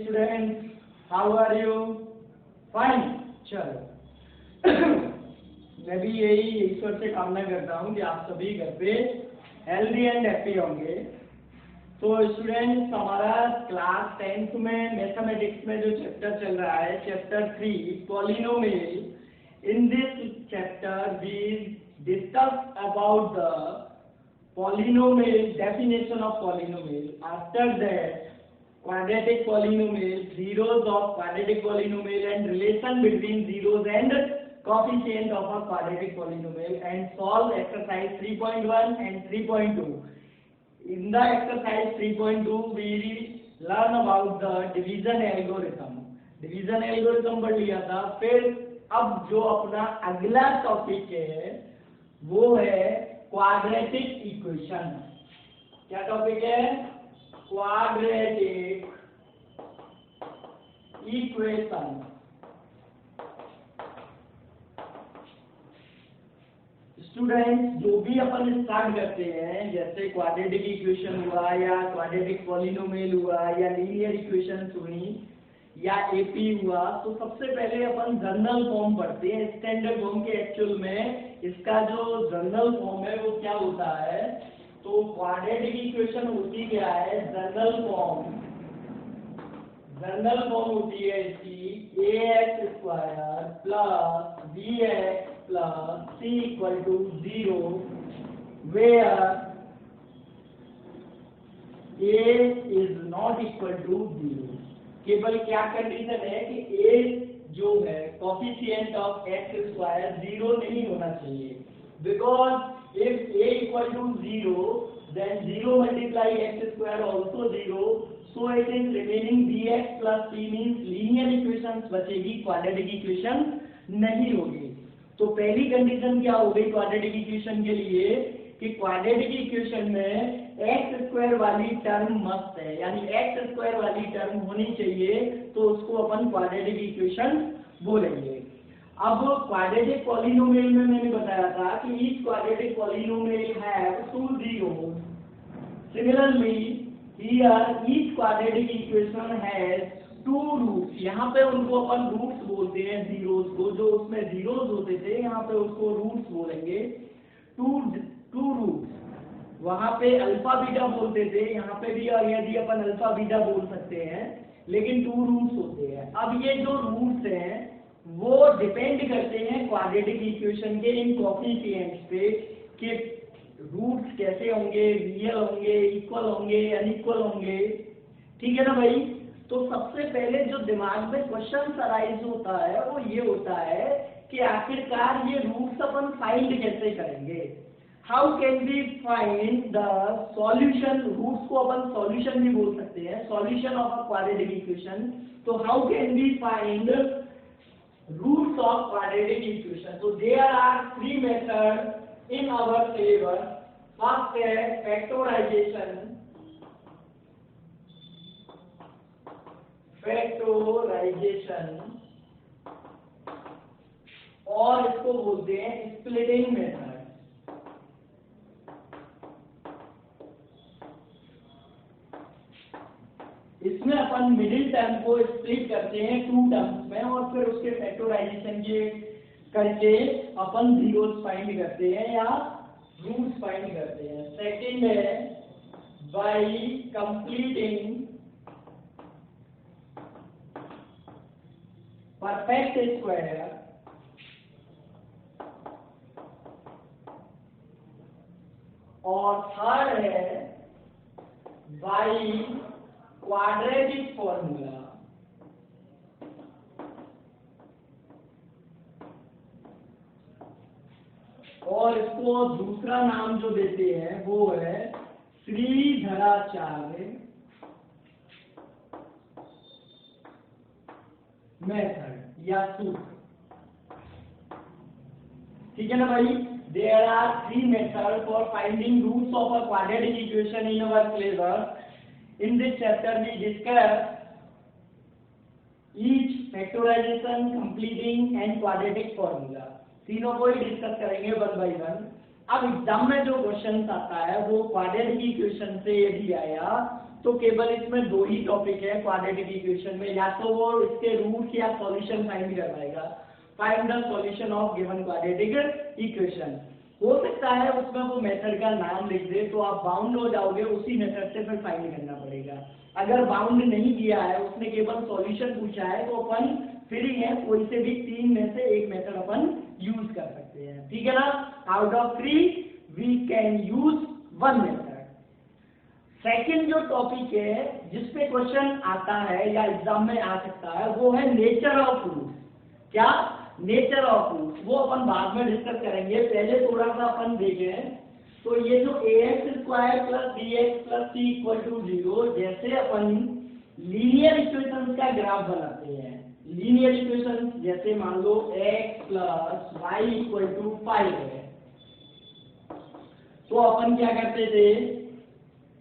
students, how are you? Fine. चलो मैं भी यही ईश्वर से कामना करता हूँ कि आप सभी घर पे हेल्दी एंड हैप्पी होंगे। तो स्टूडेंट्स, हमारा क्लास 10th में मैथमेटिक्स में जो चैप्टर चल रहा है, chapter 3 polynomial. In this chapter we discuss about the polynomial, definition of polynomial. After that, quadratic polynomial, zeros of quadratic polynomial and relation between zeros and coefficient of a quadratic polynomial, and solve exercise 3.1 and 3.2. In the exercise 3.2 we learn about the division algorithm. Division algorithm पढ़ लिया था। फिर अब जो अपना अगला topic है वो है क्वाड्रेटिक इक्वेशन। क्या टॉपिक है? Quadratic equation. स्टूडेंट्स, जो भी अपन स्टार्ट करते हैं, जैसे क्वाड्रेटिक इक्वेशन हुआ या क्वाड्रेटिक पॉलिनोमियल हुआ या लीनियर इक्वेशन हुई या एपी हुआ, तो सबसे पहले अपन जनरल फॉर्म पढ़ते हैं। स्टैंडर्ड फॉर्म के एक्चुअल में इसका जो जनरल फॉर्म है वो क्या होता है? तो क्वाड्रेटिक इक्वेशन होती क्या है? General form. जनरल फॉर्म होती है इसकी ax square plus bx plus c equal to 0, where a is not equal to 0। केवल क्या कंडीशन है कि a जो है कोफिशिएंट ऑफ x स्क्वायर 0 नहीं होना चाहिए, because if a equal to 0 then 0 multiply x square also 0, so it is remaining bx plus c, means linear equations बचेगी, quadratic equation नहीं होगी। तो पहली कंडीशन क्या हो गई क्वाड्रेटिक इक्वेशन के लिए कि क्वाड्रेटिक इक्वेशन में एक्स स्क्वायर वाली टर्म मस्ट है, यानी एक्स स्क्वायर वाली टर्म होनी चाहिए, तो उसको अपन क्वाड्रेटिक इक्वेशन बोलेंगे। अब क्वाड्रेटिक पॉलिनोमियल में मैंने बताया था कि each quadratic polynomial have two zeros. Similarly here each quadratic equation has two roots. यहाँ पे उनको अपन रूट्स बोलते हैं, जीरोस को। जो उसमें जीरोस होते थे यहाँ पे उसको रूट्स बोलेंगे। टू रूट्स, वहां पे अल्फा बीटा बोलते थे, यहाँ पे भी यदि अपन अल्फा बीटा बोल सकते हैं, लेकिन टू रूट्स होते हैं। अब ये जो रूट्स हैं वो डिपेंड करते हैं क्वाड्रेटिक इक्वेशन के इन कोएफिशिएंट्स पे कि रूट्स कैसे होंगे, रियल होंगे, इक्वल होंगे, अनइक्वल होंगे। ठीक है ना भाई? तो सबसे पहले जो दिमाग में क्वेश्चन अराइज होता है वो ये होता है कि आखिरकार ये रूट्स अपन फाइंड कैसे करेंगे। How can we find the solution? Roots को अपन सॉल्यूशन भी बोल सकते हैं, solution of a quadratic equation. तो how can we find roots of quadratic equation? तो there are 3 method in our syllabus. First है फैक्टराइजेशन। और इसको बोलते हैं स्प्लिटिंग मेथड। इसमें अपन मिडिल टर्म को स्प्लिट करते हैं 2 टर्म्स में, और फिर उसके फैक्टराइजेशन के करके अपन जीरोस फाइंड करते हैं या रूट्स फाइंड करते हैं। सेकंड है बाय कंप्लीटिंग परफेक्ट स्क्वायर, और थर्ड है बाय क्वाड्रेटिक फॉर्मूला। और इसको दूसरा नाम जो देते हैं वो है श्रीधराचार्य मेथड या सूत्र। ठीक है ना भाई? There are 3 methods for finding roots of a quadratic equation in our syllabus. In this chapter we discuss each factorization, completing and quadratic formula. तीनों को ही डिस्कस करेंगे 1 by 1। अब एग्जाम में जो क्वेश्चन आता है वो क्वाड्रेटिक इक्वेशन से यदि आया तो केवल इसमें दो ही टॉपिक है क्वाड्रेटिक इक्वेशन में, या तो वो इसके रूट या सॉल्यूशन फाइंड करवाएगा, find the solution of given quadratic equation. हो सकता है उसमें वो मेथड का नाम लिख दे, तो आप बाउंड हो जाओगे, उसी मेथड से फिर फाइंड करना पड़ेगा। अगर बाउंड नहीं किया है, उसने केवल सॉल्यूशन पूछा है, तो अपन फ्री है, कोई से भी तीन में से एक मेथड अपन यूज कर सकते हैं, ठीक है ना। Out of three we can use one method. Second जो टॉपिक है जिसपे क्वेश्चन आता है या एग्जाम में आ सकता है, वो है नेचर ऑफ रूट। क्या? Nature of root. वो अपन बाद में डिस्कस करेंगे, पहले थोड़ा सा अपन देखें। तो ये जो ax² + bx + c = 0, जैसे अपन लीनियर इक्वेशन का ग्राफ बनाते हैं, लीनियर इक्वेशन जैसे मान लो x + y = 5 है, तो अपन क्या करते थे,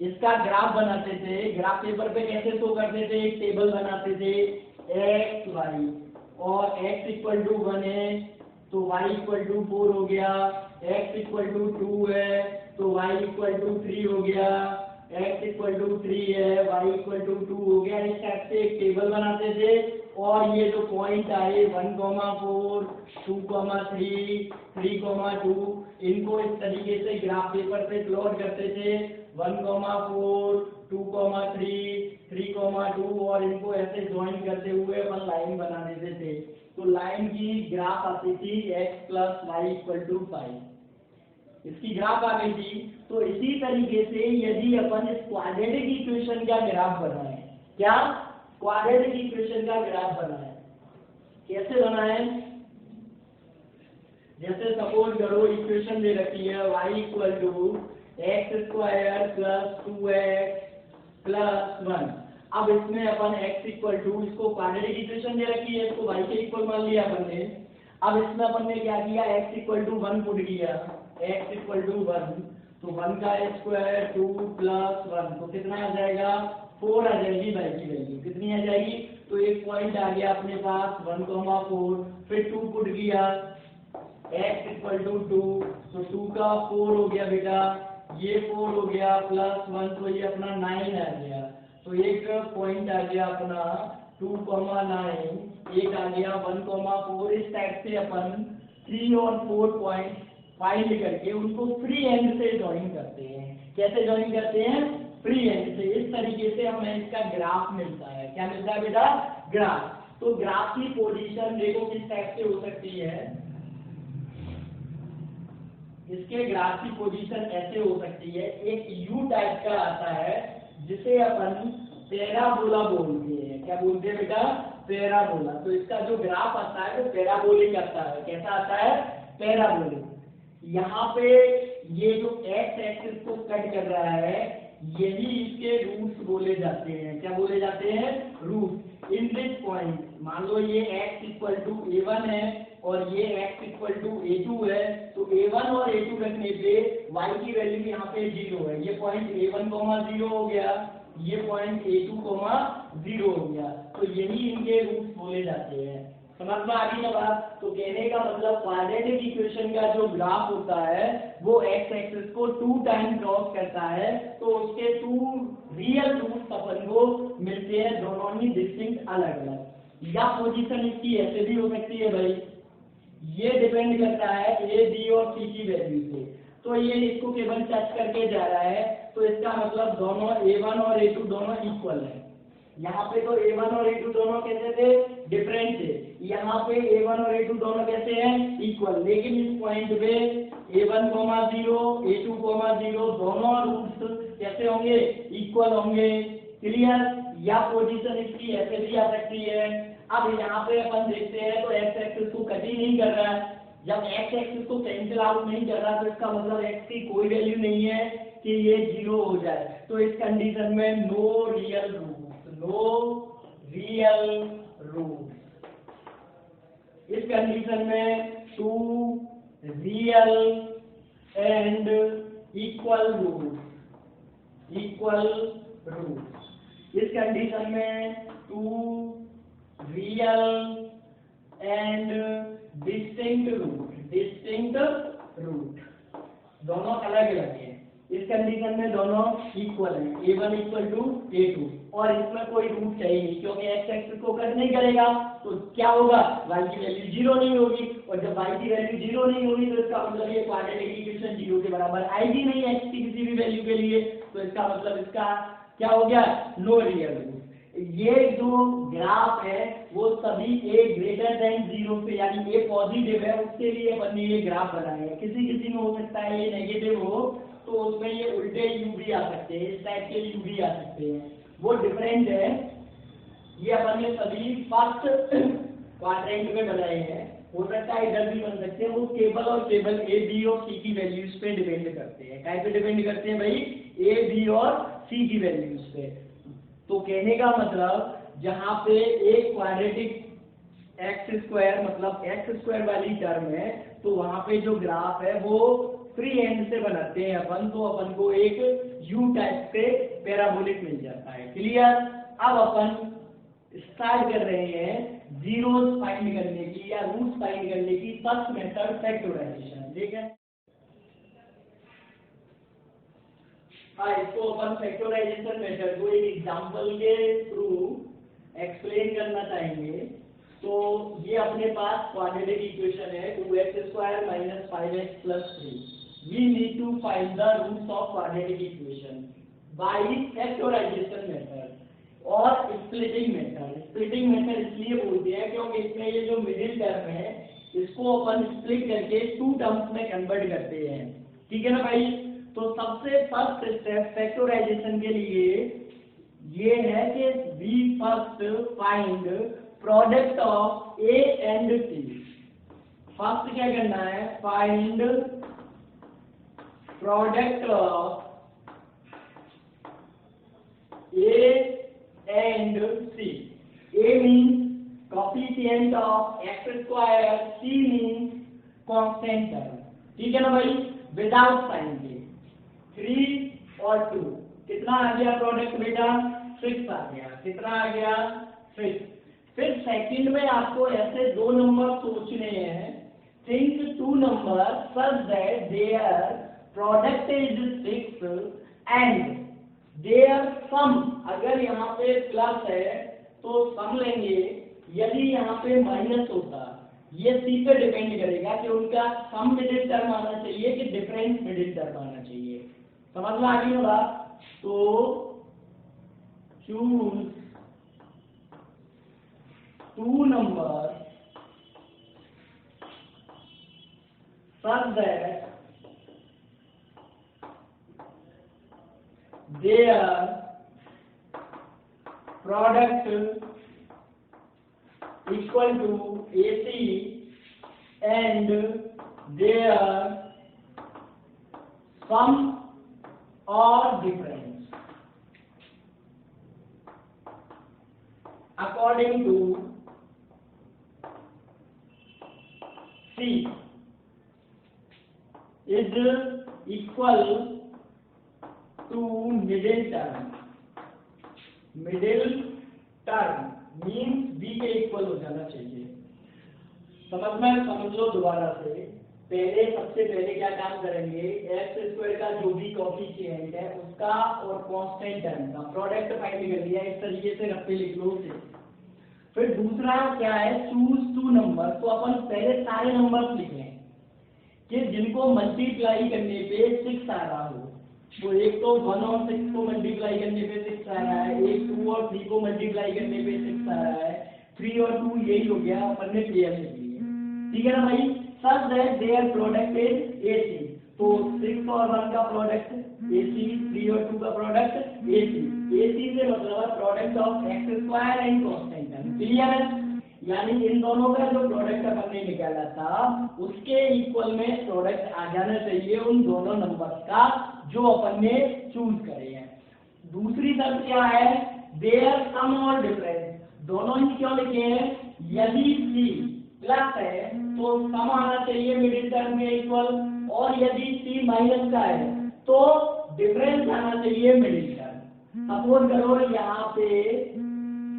इसका ग्राफ बनाते थे। ग्राफ पेपर पे कैसे शो करते थे, एक टेबल बनाते थे x y, और x = 1 है तो y = 4 हो गया, x = 2 है तो y = 3 हो गया, x = 3 है y = 2 हो गया। इस टाइप से एक टेबल बनाते थे, और ये जो पॉइंट आए 1, 4, 2, 3, 3, 2, इनको इस तरीके से ग्राफ पेपर पे प्लॉट करते थे। 1, 4, 2, 3, 3, 2, और इनको ऐसे ज्वाइन करते हुए अपन लाइन बना देते थे। तो लाइन की ग्राफ आती थी x + y = 5, इसकी ग्राफ आ गई थी। तो इसी तरीके से यदि अपन इस क्वाड्रेटिक इक्वेशन का ग्राफ बनाए, क्या क्वाड्रेटिक इक्वेशन का ग्राफ बनाए, कैसे बनाए? जैसे सपोज करो इक्वेशन दे रखी है y = x² + 2x + 1। अब इसमें अपन x = इसको क्वाड्रेटिक इक्वेशन दे रखी है, इसको y के इक्वल मान लिया अपन ने। अब इसमें अपन ने क्या किया, x = 1 पुट किया, x = 1, तो 1 का स्क्वायर 2 + 1, तो कितना आ जाएगा, 4 आ जाएगी y की वैल्यू। कितनी आ जाएगी? तो एक पॉइंट आ गया अपने पास 1, 4, फिर 2 पुट किया, x = 2, तो 2 का 4 हो गया बेटा, ये 4 हो गया +1, तो ये अपना 9 आ गया। तो एक पॉइंट आ गया अपना 2, 9, एक आ गया 1, 4। इस टाइप से अपन 3 और 4 पॉइंट फाइंड करके उनको फ्री एंड से ज्वाइन करते हैं। कैसे ज्वाइन करते हैं? फ्री एंड से। इस तरीके से हमें इसका ग्राफ मिलता है। क्या मिलता है बेटा? ग्राफ। तो ग्राफ की पोजीशन देखो किस टाइप से हो सकती है। इसके ग्राफ की पोजीशन ऐसे हो सकती है, एक यू टाइप का आता है जिसे अपन पैराबोला बोलते हैं। क्या बोलते हैं बेटा? पैराबोला। तो इसका जो ग्राफ आता है वो पैराबोलिक आता है। कैसा आता है? पैराबोलिक। यहाँ पे ये जो एक्स एक्सिस को कट कर रहा है, यही इसके रूट्स बोले जाते हैं। क्या बोले जाते हैं? रूट। इन दिस पॉइंट मान लो ये x = a1 है और ये x = a2 है, तो a1 और a2 रखने पे y की वैल्यू यहाँ पे 0 है। ये पॉइंट a1, 0 हो गया, ये पॉइंट a2, 0 हो गया। तो यही इनके रूट्स बोले जाते हैं। समझ में आ गई ना बात? तो कहने का मतलब क्वाड्रेटिक इक्वेशन का जो ग्राफ होता है वो एक्स एक्सिस को 2 टाइम क्रॉस करता है, तो उसके 2 रियल रूट्स अपन को मिलते हैं, दोनों ही डिस्टिंक्ट अलग अलग। या पोजीशन इसकी ऐसे भी हो सकती है भाई, ये डिपेंड करता है ए, बी और सी की वैल्यू से। तो ये इसको केवल टच करके जा रहा है, तो इसका मतलब दोनों a1 और a2 दोनों इक्वल है। यहाँ पे तो a1 और a2 दोनों कैसे थे? डिफरेंट थे। यहाँ पे a1 और a2 दोनों कैसे हैं? इक्वल। लेकिन इस पॉइंट पे a1, 0, a2, 0 दोनों रूट्स कैसे होंगे? इक्वल होंगे। क्लियर? या पोजीशन इसकी ऐसे भी आ सकती है। अब यहाँ पे अपन देखते हैं तो एक्स एक्सिस को कट ही नहीं कर रहा है। जब एक्स एक्सिस को कैंसिल आउट नहीं कर रहा, तो इसका मतलब एक्स की कोई वैल्यू नहीं है कि ये 0 हो जाए। तो इस कंडीशन में no real root, no real root. इस कंडीशन में 2 real and equal root, equal root. इस कंडीशन में 2 real and distinct root, distinct root दोनों अलग अलग हैं। इस कंडीशन में दोनों इक्वल हैं, a1 इक्वल टू a2, और इसमें कोई रूट चाहिए नहीं क्योंकि x एक्सिस को कट नहीं करेगा, तो क्या होगा, y की वैल्यू जीरो नहीं होगी, और जब y की वैल्यू जीरो नहीं होगी तो इसका मतलब ये क्वाड्रेटिक इक्वेशन जीरो के बराबर आएगी नहीं x की किसी भी वैल्यू के लिए, तो इसका मतलब इसका क्या हो गया, नो रियल रूट। ये जो ग्राफ है वो सभी a ग्रेटर देन जीरो से, यानी a पॉजिटिव है उसके लिए अपन ने ये ग्राफ बनाए हैं। किसी किसी में हो सकता है ये नेगेटिव हो तो उसमें ये उल्टे u भी आ सकते हैं, इस टाइप के u भी आ सकते हैं, वो डिफरेंट है। ये अपन ने सभी फर्स्ट क्वाड्रेंट में बनाए हैं, हो सकता है इधर भी बन सकते हैं, वो केवल और केवल a b और c की वैल्यूज पे डिपेंड करते हैं। काय पे डिपेंड करते हैं भाई, a b और c की वैल्यूज पे। तो कहने का मतलब जहां पे एक क्वाड्रेटिक एक्स स्क्वायर मतलब एक्स स्क्वायर वाली टर्म है, तो वहां पे जो ग्राफ है वो फ्री हैंड से बनाते हैं अपन, तो अपन को एक यू टाइप से पैराबोलिक मिल जाता है। क्लियर। अब अपन स्टार्ट कर रहे हैं जीरोस फाइंड करने की या रूट्स फाइंड करने की फर्स्ट मेथड फैक्टराइजेशन। ठीक है, हाँ, इसको अपन फैक्टराइजेशन मेथड को एक एग्जांपल के थ्रू एक्सप्लेन करना चाहेंगे। तो ये अपने पास क्वाड्रेटिक इक्वेशन है 2x² - 5x + 3। We need to find the roots of quadratic equation by factorization method और splitting method। splitting method इसलिए बोलते हैं क्योंकि इसमें ये जो मिडिल टर्म है इसको अपन स्प्लिट करके टू टर्म्स में कन्वर्ट करते हैं। ठीक है ना भाई। तो सबसे फर्स्ट स्टेप फैक्टराइजेशन के लिए ये है कि we first find product of a and c। First क्या करना है, find product of a and c। a means coefficient of x², c means constant term। ठीक है ना भाई, विदाउट साइन के। 3 और 2 कितना आ गया प्रोडक्ट बेटा, 6 आ गया। कितना आ गया, 6। फिर सेकंड में आपको ऐसे दो नंबर सोचने हैं, think two number such that their product is 6 and their sum. अगर यहाँ पे प्लस है तो सम लेंगे, यदि यहाँ पे माइनस होता, ये सी पे डिपेंड करेगा कि उनका सम मिडिल टर्म आना चाहिए कि डिफरेंस मिडिल टर्म आना चाहिए। समझ में आ गई होगा। तो choose two number such that their product equal to AC and their sum or difference according to C is equal to middle term। Middle term means b के इक्वल हो जाना चाहिए। समझ लो दोबारा से। पहले सबसे पहले क्या काम करेंगे, x² का जो भी कोएफिशिएंट है उसका और कांस्टेंट टर्म का प्रोडक्ट फाइंड कर लिया, इस तरीके से रख के लिख लो उसे। फिर दूसरा क्या है, चूज टू नंबर। तो अपन पहले सारे नंबर्स लिख लें कि जिनको मल्टीप्लाई करने पे 6 आ रहा हो। तो एक तो 1 और 6 को मल्टीप्लाई करने पे 6 आ रहा है, एक 2 और 3 को मल्टीप्लाई करने पे 6 आ रहा है, 3 और 2 यही हो गया, अपन ने पेयर लिख लिए। ठीक है ना भाई। सच that their product is AC। तो 6 और 1 का प्रोडक्ट AC, 3 और 2 का प्रोडक्ट AC। AC से मतलब product of x² and constant term. Clear है। यानी इन दोनों का जो प्रोडक्ट अपन ने निकाला था उसके इक्वल में प्रोडक्ट आ जाना चाहिए उन दोनों नंबर्स का जो अपन ने चूज करे हैं। दूसरी शर्त क्या है, देयर सम और डिफरेंस। दोनों ही क्यों लिखे हैं, यदि c प्लस है तो सम आना चाहिए मिडिल टर्म के इक्वल, और यदि c माइनस का है तो डिफरेंस आना चाहिए मिडिल टर्म। सपोज करो यहाँ पे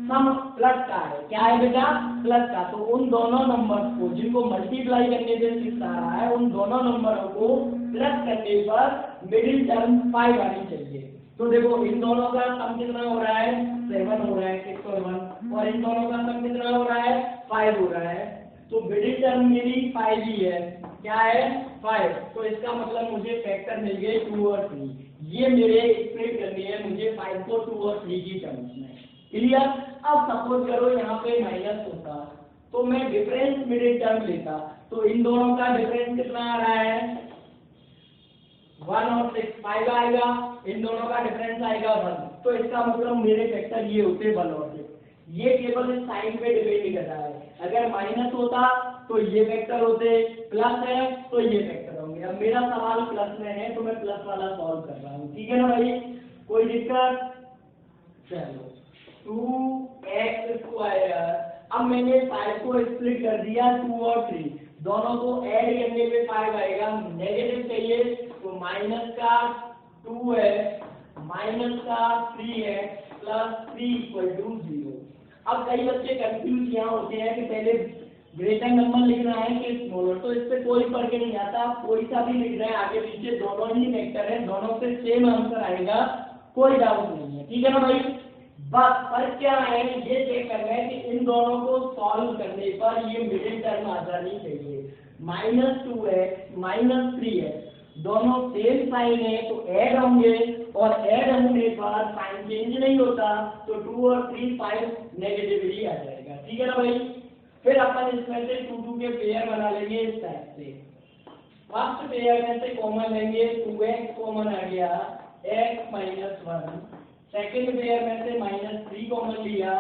सम प्लस का है, क्या है बेटा, प्लस का। तो उन दोनों नंबर्स को जिनको मल्टीप्लाई करने पे 6 आ रहा है उन दोनों नंबरों को प्लस करने पर मिडिल टर्म 5 आनी चाहिए। तो देखो इन दोनों का सम कितना हो रहा है 7 हो रहा है 6 और 1, और इन दोनों का सम कितना हो रहा है 5 हो रहा है। तो मिडिल टर्म मेरी 5 ही है, क्या है 5। तो इसका मतलब मुझे फैक्टर मिल गए 2 और 3। ये मेरे स्प्लिट करनी है मुझे 5 को 2 और 3 की टर्म्स में। क्लियर। अब सपोज करो यहाँ पे माइनस होता तो मैं डिफरेंस मिडिल टर्म लेता, तो इन दोनों का डिफरेंस कितना आ रहा है 1 और 6 5 आएगा, इन दोनों का डिफरेंस आएगा 1। तो इसका मतलब मेरे फैक्टर ये होते 1 और 6। ये केवल इस साइन पे डिपेंड कर रहा है। अगर माइनस होता तो ये फैक्टर होते, प्लस है तो ये फैक्टर होंगे। अब मेरा सवाल प्लस में है तो मैं प्लस वाला सॉल्व कर रहा हूँ, ठीक है ना भाई, कोई दिक्कत। चलो 2x²। अब मैंने 5 को स्प्लिट कर दिया 2 और 3, दोनों को ऐड करने पे 5 आएगा। नेगेटिव चाहिए तो माइनस का 2 है माइनस का 3 है प्लस 3 = 0। अब कई बच्चे कंफ्यूज यहाँ होते हैं कि पहले ग्रेटर नंबर लिखना है कि स्मॉलर, तो इस पे कोई फर्क नहीं आता, कोई सा भी लिख रहे हैं आगे पीछे दोनों ही वेक्टर है, दोनों से सेम आंसर आएगा, कोई डाउट नहीं है, ठीक है ना भाई। बस फर्क क्या है ये चेक करना है कि इन दोनों को सॉल्व करने पर ये मिडिल टर्म आ जानी चाहिए। -2 है -3 है, दोनों सेम साइन है तो ऐड होंगे, और ऐड होने पर साइन चेंज नहीं होता तो 2 और 3 5 नेगेटिवली आ जाएगा, ठीक है ना भाई। फिर अपन इसमें से 2 2 के पेयर बना लेंगे इस टाइप से। फर्स्ट पेयर में से कॉमन लेंगे 2x कॉमन आ गया x - 1। सेकेंड पेयर में से -3 कॉमन लिया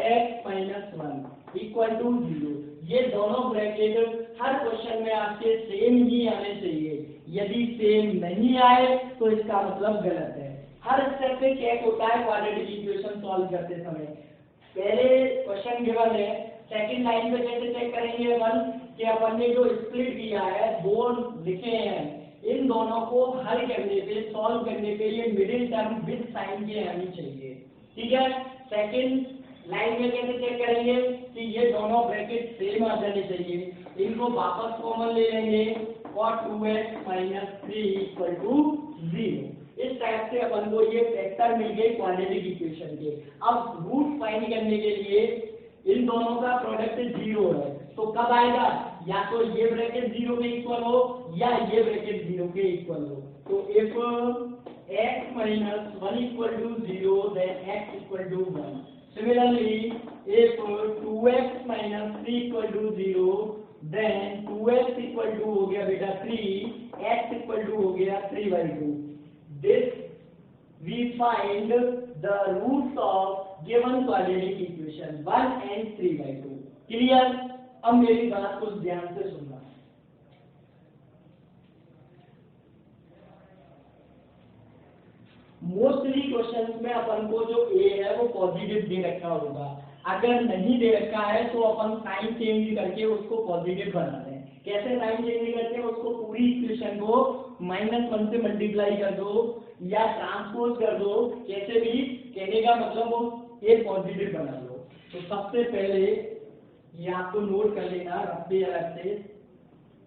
x - 1 = 0। ये दोनों ब्रैकेट हर क्वेश्चन में आपके सेम ही आने चाहिए, यदि सेम नहीं आए तो इसका मतलब गलत है। हर स्टेप पे चेक होता है क्वाड्रेटिक इक्वेशन सॉल्व करते समय। पहले क्वेश्चन गिवन है, सेकंड लाइन पे कैसे चेक करेंगे अपन कि अपन ने जो स्प्लिट किया है दो लिखे हैं, इन दोनों को हल करने पे सॉल्व करने पे ये मिडिल टर्म विद साइन के आनी चाहिए, ठीक है। सेकंड लाइन में कैसे चेक करेंगे कि ये दोनों ब्रैकेट सेम आ जाने चाहिए, इनको वापस कॉमन ले लेंगे और 2x - 3 = 0। इस टाइप से अपन को ये फैक्टर मिल गए क्वाड्रेटिक इक्वेशन के। अब रूट फाइंड करने के लिए इन दोनों का प्रोडक्ट 0 है, तो कब आएगा, या तो ये ब्रैकेट 0 के इक्वल हो या ये ब्रैकेट 0 के इक्वल हो। तो if x - 1 = 0 then x = 1। Similarly, if 2x - 3 = 0 then 2x = हो गया बेटा 3, x = हो गया 3/2। This we find the roots of given quadratic equation 1 and 3/2। Clear? अब मेरी बात को ध्यान से सुनना। मोस्टली क्वेश्चंस में अपन को जो a है वो पॉजिटिव दे रखा होगा, अगर नहीं दे रखा है तो अपन साइन चेंज करके उसको पॉजिटिव बना दें। कैसे साइन चेंज करते हैं, उसको पूरी इक्वेशन को -1 से मल्टीप्लाई कर दो या ट्रांसपोज कर दो, कैसे भी कहने का मतलब वो a पॉजिटिव बना लो। तो सबसे पहले ये आपको नोट कर लेना रफ्ते अलग से,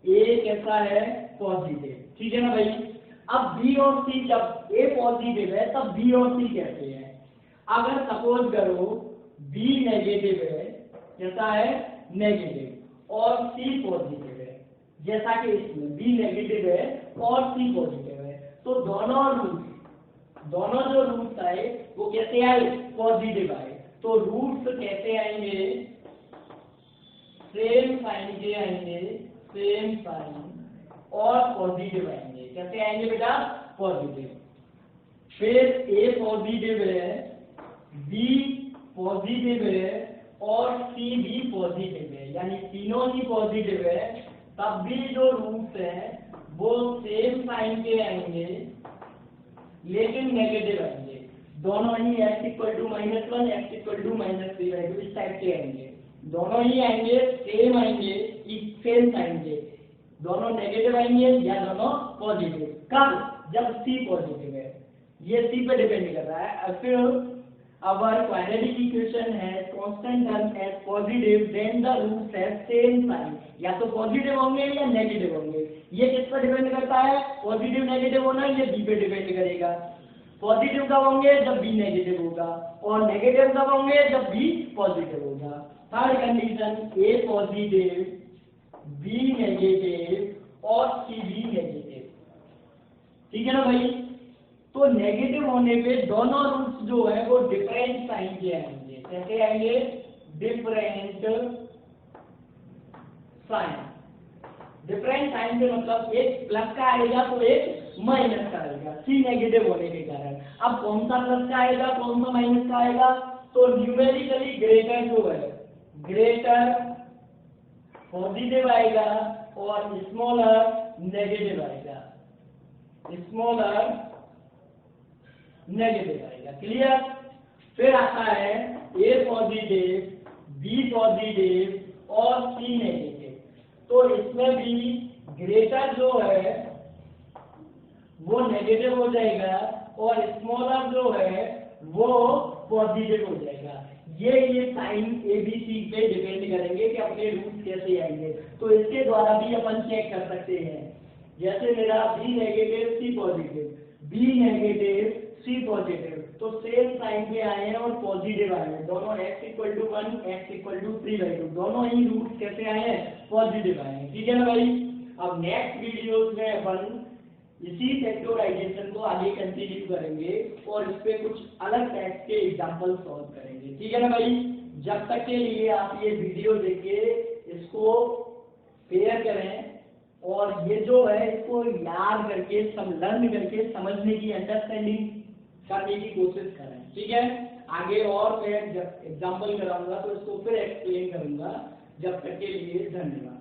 a कैसा है पॉजिटिव, ठीक है ना भाई। अब b और c, जब a पॉजिटिव है तब b और c कैसे हैं। अगर सपोज करो b नेगेटिव है, कैसा है नेगेटिव, और c पॉजिटिव है, जैसा कि इसमें b नेगेटिव है और c पॉजिटिव है, तो दोनों जो रूट्स आए वो कैसे आए पॉजिटिव आए। तो रूट्स कैसे आएंगे, सेम साइन के आएंगे, सेम साइन और पॉजिटिव आएंगे। कैसे आएंगे बेटा पॉजिटिव। फिर a पॉजिटिव है, b पॉजिटिव है और c भी पॉजिटिव है, यानी तीनों ही पॉजिटिव है, तब भी जो रूट्स हैं वो सेम साइन के आएंगे लेकिन नेगेटिव आएंगे। दोनों ही x = -1 x = -3/2 इस टाइप के आएंगे, दोनों ही आएंगे सेम आएंगे सेम साइन के, दोनों नेगेटिव आएंगे या दोनों पॉजिटिव। कब, जब c पॉजिटिव है, ये c पे डिपेंड कर रहा है। फिर our quadratic equation has constant term as positive then the roots have same sign, या तो पॉजिटिव होंगे या नेगेटिव होंगे। ये किस पर डिपेंड करता है, पॉजिटिव नेगेटिव होना ये बी पे डिपेंड करेगा। पॉजिटिव कब होंगे, जब बी नेगेटिव होगा, और नेगेटिव कब होंगे, जब बी पॉजिटिव होगा। थर्ड कंडीशन, ए पॉजिटिव बी नेगेटिव और सी बी नेगेटिव, ठीक है ना भाई। तो नेगेटिव होने पे दोनों रूट्स जो है वो डिफरेंट साइन के आएंगे। कैसे आएंगे, डिफरेंट साइन। डिफरेंट साइन से मतलब एक प्लस का आएगा तो एक माइनस का आएगा, सी नेगेटिव होने के कारण। अब कौन सा प्लस का आएगा, कौन सा माइनस का आएगा, तो न्यूमेरिकली ग्रेटर जो है, ग्रेटर पॉजिटिव आएगा और स्मॉलर नेगेटिव आएगा, स्मॉलर नेगेटिव आएगा। क्लियर। फिर आता है ए पॉजिटिव बी पॉजिटिव और सी नेगेटिव। तो इसमें भी ग्रेटर जो है वो नेगेटिव हो जाएगा और स्मॉलर जो है वो पॉजिटिव हो जाएगा। ये साइन ए बी सी पे डिपेंड करेंगे कि अपने रूट कैसे आएंगे। तो इसके द्वारा भी अपन चेक कर सकते हैं। जैसे मेरा बी नेगेटिव सी पॉजिटिव, बी नेगेटिव सी पॉजिटिव, तो सेम साइन पे आए हैं और पॉजिटिव आए हैं। दोनों x = 1 x = 3/2, दोनों ही रूट कैसे आए हैं, पॉजिटिव आए हैं। ठीक है ना भाई। अब नेक्स्ट वीडियोस में अपन इसी फैक्टराइजेशन को आगे कंटिन्यू करेंगे और इस पे कुछ अलग टाइप के एग्जांपल सॉल्व करेंगे। ठीक है ना भाई। जब तक के लिए आप ये वीडियो देखिए, इसको शेयर करें और ये जो है इसको याद करके लर्न करके समझने की, अंडरस्टैंडिंग करने की कोशिश करें। ठीक है। आगे और मैं जब एग्जांपल कराऊंगा तो इसको फिर एक्सप्लेन करूंगा। जब तक के लिए धन्यवाद।